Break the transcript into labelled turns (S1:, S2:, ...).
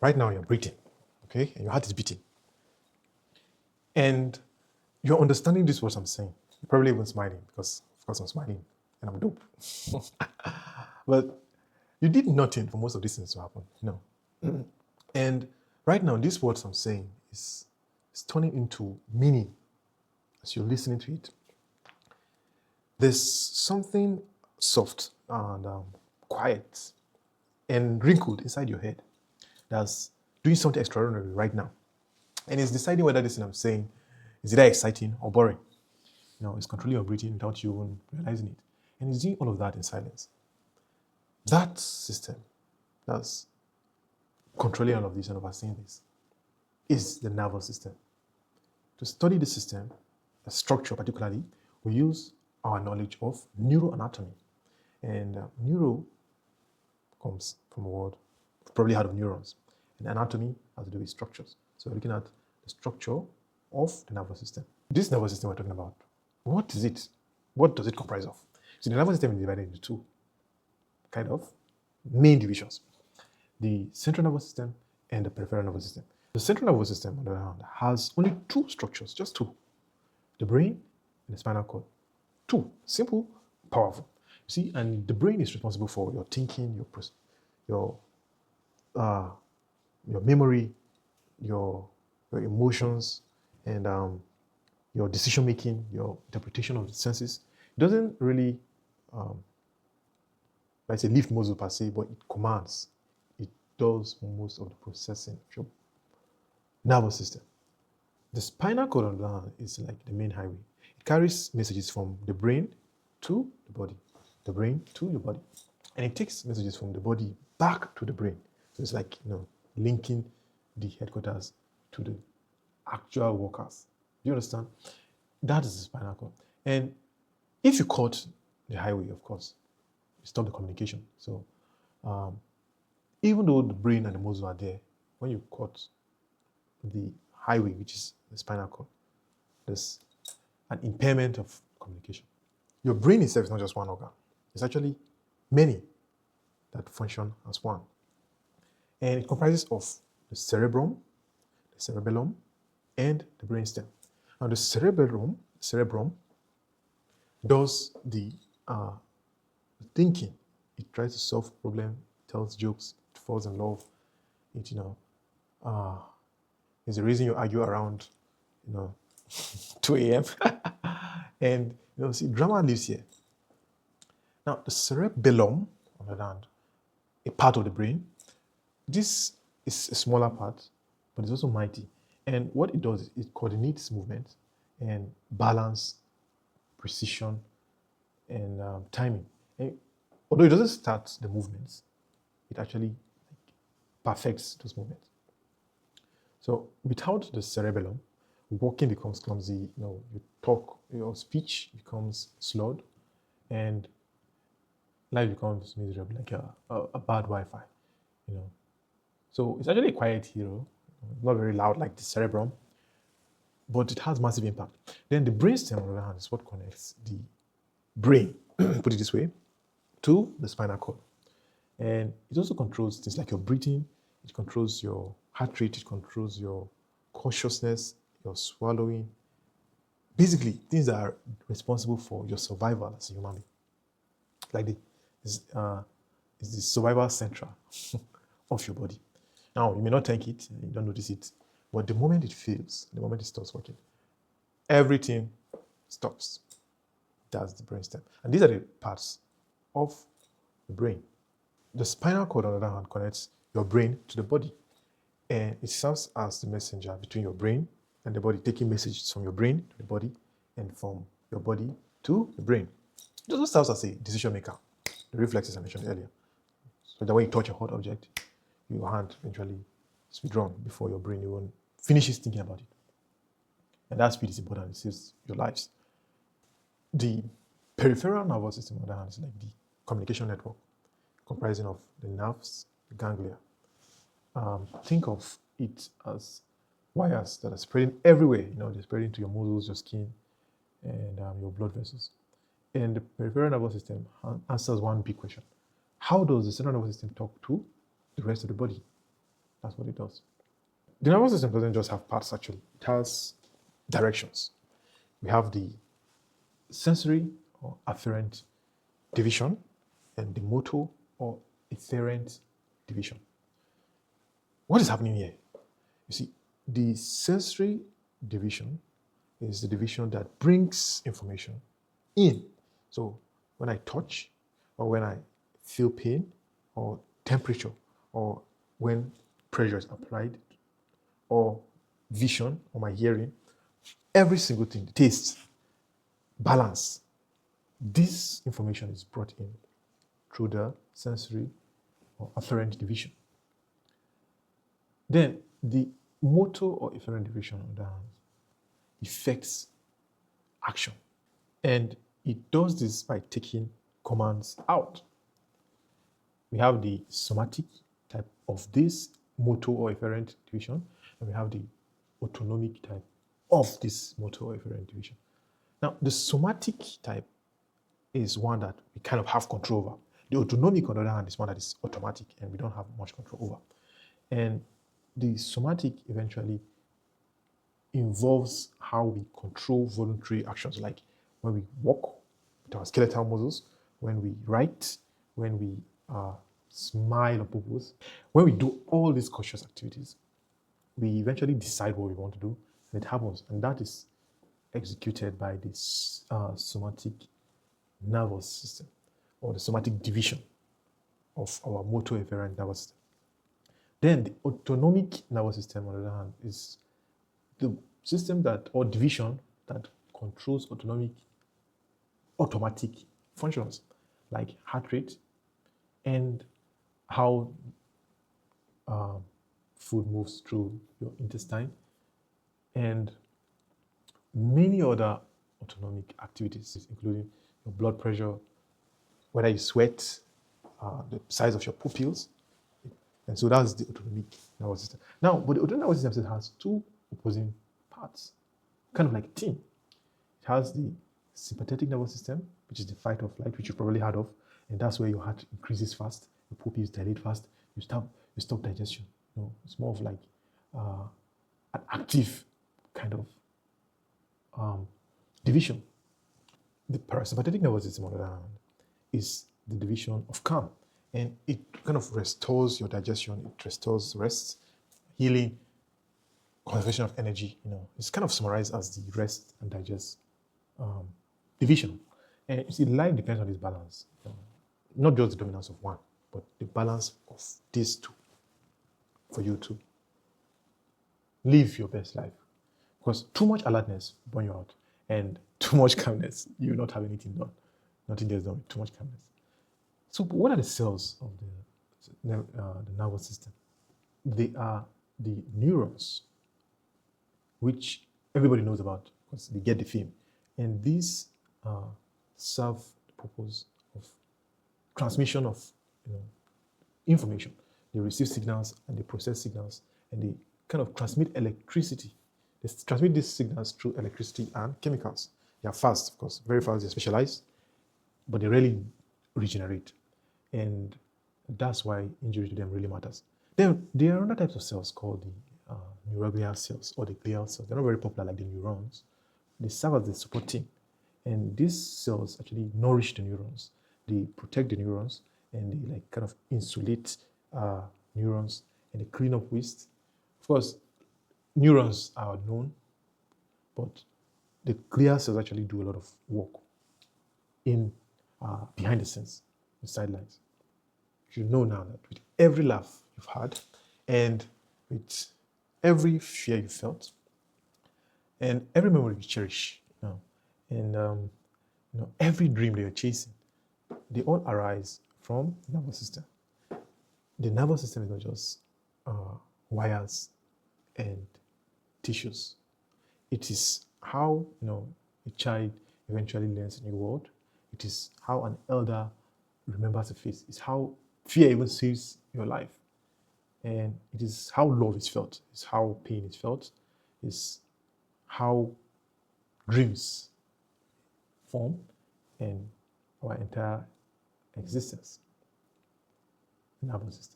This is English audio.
S1: Right now you're breathing, okay? And your heart is beating. And you're understanding this, what I'm saying. You're probably even smiling because, of course, I'm smiling and I'm dope. But you did nothing for most of these things to happen, And right now, this words I'm saying is turning into meaning as you're listening to it. There's something soft and quiet and wrinkled inside your head that's doing something extraordinary right now. And it's deciding whether this thing I'm saying is either exciting or boring. It's controlling your breathing without you even realizing it. And it's doing all of that in silence. That system that's controlling all of this and overseeing this is the nervous system. To study the system, the structure particularly, we use our knowledge of neuroanatomy. And neuro comes from a word, you've probably heard of neurons. And anatomy has to do with structures. So we're looking at the structure of the nervous system. This nervous system we're talking about, what is it? What does it comprise of? So the nervous system is divided into two kind of main divisions: the central nervous system and the peripheral nervous system. The central nervous system, on the other hand, has only two structures, just two: the brain and the spinal cord. Two, simple, powerful. You see, and the brain is responsible for your thinking, your memory, your emotions, and your decision making, your interpretation of the senses. It doesn't really, like say, lift muscle per se, but it commands. It does most of the processing of your nervous system. The spinal cord, on the other hand, is like the main highway. It carries messages from the brain to the body, the brain to your body, and it takes messages from the body back to the brain. So it's like linking the headquarters to the actual workers. Do you understand? That is the spinal cord. And if you cut the highway, of course, you stop the communication. So even though the brain and the muscle are there, when you cut the highway, which is the spinal cord, there's an impairment of communication. Your brain itself is not just one organ. It's actually many that function as one. And it comprises of the cerebrum, the cerebellum, and the brainstem. Now the cerebrum does the thinking. It tries to solve problems, tells jokes, it falls in love. It is the reason you argue around 2 a.m. And see, drama lives here. Now the cerebellum, on the other hand, a part of the brain, this is a smaller part, but it's also mighty. And what it does is it coordinates movement and balance, precision, and timing. And although it doesn't start the movements, it actually perfects those movements. So without the cerebellum, walking becomes clumsy. You talk, your speech becomes slurred, and life becomes miserable, like a bad Wi-Fi. So it's actually a quiet hero, not very loud like the cerebrum, but it has massive impact. Then the brainstem, on the other hand, is what connects the brain, put it this way, to the spinal cord. And it also controls things like your breathing, it controls your heart rate, it controls your consciousness, your swallowing. Basically, things that are responsible for your survival as a human being. Like it's the survival central of your body. Now, you may not think it, you don't notice it, but the moment it fails, the moment it stops working, everything stops. That's the brainstem. And these are the parts of the brain. The spinal cord, on the other hand, connects your brain to the body. And it serves as the messenger between your brain and the body, taking messages from your brain to the body and from your body to the brain. It also serves as a decision maker. The reflexes I mentioned earlier. So that when you touch a hot object, your hand eventually is withdrawn before your brain even finishes thinking about it. And that speed is important. It saves your lives. The peripheral nervous system, on the other hand, is like the communication network comprising of the nerves, the ganglia. Think of it as wires that are spreading everywhere. They're spreading to your muscles, your skin, and your blood vessels. And the peripheral nervous system answers one big question: how does the central nervous system talk to the rest of the body? That's what it does. The nervous system doesn't just have parts, actually. It has directions. We have the sensory or afferent division and the motor or efferent division. What is happening here? You see, the sensory division is the division that brings information in. So when I touch, or when I feel pain, or temperature, or when pressure is applied, or vision, or my hearing, every single thing, taste, balance, this information is brought in through the sensory or afferent division. Then the motor or efferent division, on the other hand, affects action. And it does this by taking commands out. We have the somatic type of this motor or efferent division, and we have the autonomic type of this motor or efferent division. Now, the somatic type is one that we kind of have control over. The autonomic, on the other hand, is one that is automatic and we don't have much control over. And the somatic eventually involves how we control voluntary actions, like when we walk with our skeletal muscles, when we write, when we smile on purpose. When we do all these conscious activities, we eventually decide what we want to do, and it happens. And that is executed by this somatic nervous system, or the somatic division of our motor efferent nervous system. Then the autonomic nervous system, on the other hand, is the system that, or division, that controls automatic functions like heart rate and how food moves through your intestine and many other autonomic activities, including your blood pressure, whether you sweat, the size of your pupils. And so that's the autonomic nervous system. Now, but the autonomic nervous system has two opposing parts, kind of like a team. It has the sympathetic nervous system, which is the fight or flight, which you've probably heard of, and that's where your heart increases fast, your pupils dilate fast, you stop digestion. You know, it's more of like an active kind of division. The parasympathetic nervous system, on the other hand, is the division of calm, and it kind of restores your digestion, it restores rest, healing, conservation of energy. You know, it's kind of summarized as the rest and digest division. And you see, life depends on this balance, not just the dominance of one, but the balance of these two for you to live your best life. Because too much alertness burn you out, and too much calmness, you will not have anything done. Nothing gets done with too much calmness. So what are the cells of the nervous system? They are the neurons, which everybody knows about because they get the fame. And these serve the purpose of transmission of information. They receive signals and they process signals, and they kind of transmit electricity. They transmit these signals through electricity and chemicals. They are fast, of course, very fast. They're specialized, but they rarely regenerate. And that's why injury to them really matters. Then there are other types of cells called the neuroglial cells or the glial cells. They're not very popular like the neurons. They serve as the support team. And these cells actually nourish the neurons. They protect the neurons, and they like kind of insulate neurons, and they clean up waste. Of course, neurons are known, but the glial cells actually do a lot of work in behind the scenes, the sidelines. You know now that with every laugh you've had, and with every fear you felt, and every memory you cherish, and every dream that you're chasing, they all arise from the nervous system. The nervous system is not just wires and tissues. It is how a child eventually learns a new word. It is how an elder remembers a face. It's how fear even saves your life. And it is how love is felt. It's how pain is felt. It's how dreams form and our entire existence. The nervous system.